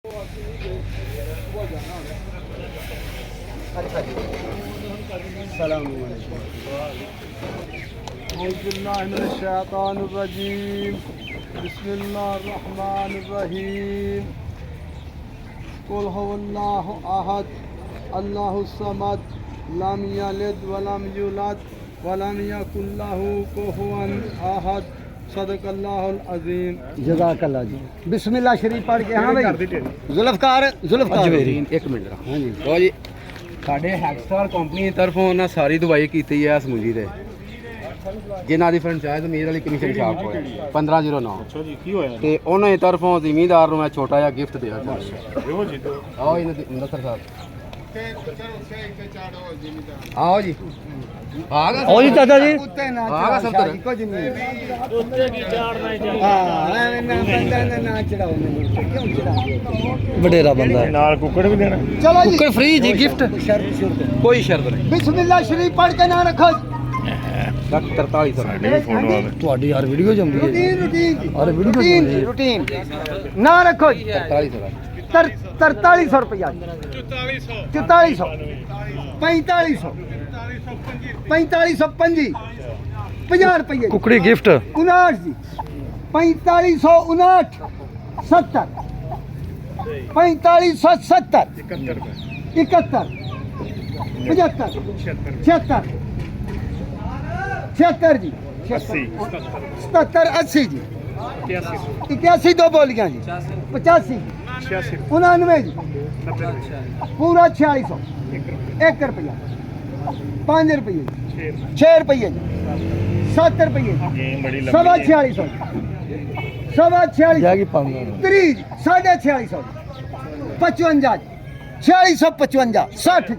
औज़ुबिल्लाहिमिनश्शैतानिर्रजीम बिस्मिल्लाहिर्रहमानिर्रहीम कुल हुवल्लाहु अहद अल्लाहुस समद लम यलिद वलम यूलद वलम यकुल लहू कुफुवन अहद सदकल्लाहुल अज़ीम। जज़ाकल्लाह जी। बिस्मिल्लाह शरीफ पढ़ के। हाँ भाई जुल्फ़कार जवेरी एक मिनट हाँ जी लो जी साढ़े हैक्सटार कंपनी की तरफों ना सारी दवाई की है इस मुंजी दे जिन्हों की फ्रेंचाइज मीर वाली कमीशन छाप हो 1509 तो उन्होंने तरफों जिमीदार मैं छोटा जहा गिफ्ट दिया आओ नसर साहब आओ जी आओ जी चाचा जी वडेरा बंदा नाल कुकड़ भी देना। चलो कुकड़ फ्री जी गिफ्ट कोई शर्त नहीं। बिस्मिल्लाह शरीफ पढ़ के ना रखो। 43 यार वीडियो जमदी है और वीडियो रूटीन ना रखो 4300 रुपया 4400 4500 4550 50 रुपये कुकड़ी गिफ्ट 59 जी 4559 70 4570 71 75 76 76 जी 77 80 जी 81 दो बोलियां जी 85 99 जी पूरा 4600 1 रुपया 5 रुपये 6 रुपये जी 7 रुपये 4600 4600 30 4650 55 4655 60 जी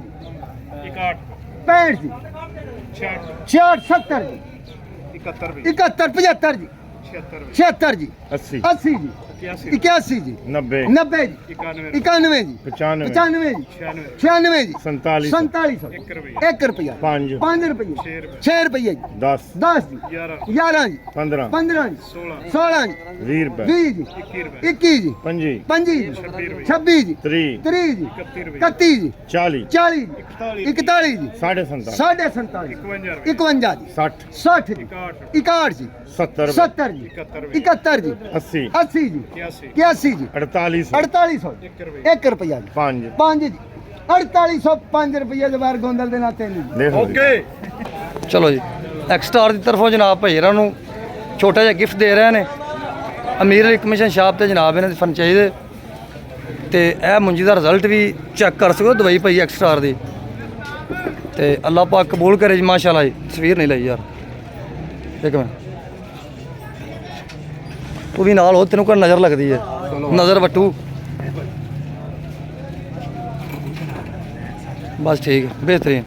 65 जी 66 70 जी 71 75 जी 76 जी 80 जी 81 जी 90 जी 91 जी 95 जी 96 जी 4700 1 रुपया 5 रुपये 6 रुपये जी 10 जी 11 जी 15 जी 16 जी 20 जी 21 जी 25 जी 26 जी 30 जी 31 जी 40 जी 41 जी 47.5 51 जी 60 जी 61 जी 70 जी 71 जी 80 जी 81 जी 4800 1 रुपया जी 5 जी 4805 रुपये जवार गोंदल के नाते ओके। चलो जी एक्सटार की तरफों जनाब भाईरा छोटा जिहा गिफ्ट दे रहे हैं अमीर अली कमीशन शाप से जनाब इन्हों की फ्रेंचाइज तो यह मुंजी का रिजल्ट भी चेक कर सको दवाई भाई एक्सटार की तो अल्लाह पाक कबूल करे जी माशाल्लाह जी तस्वीर नहीं लाई यार एक मिनट तू भी नाल हो तेन को नज़र लगती है नज़र वट्टू बस ठीक है बेहतरीन।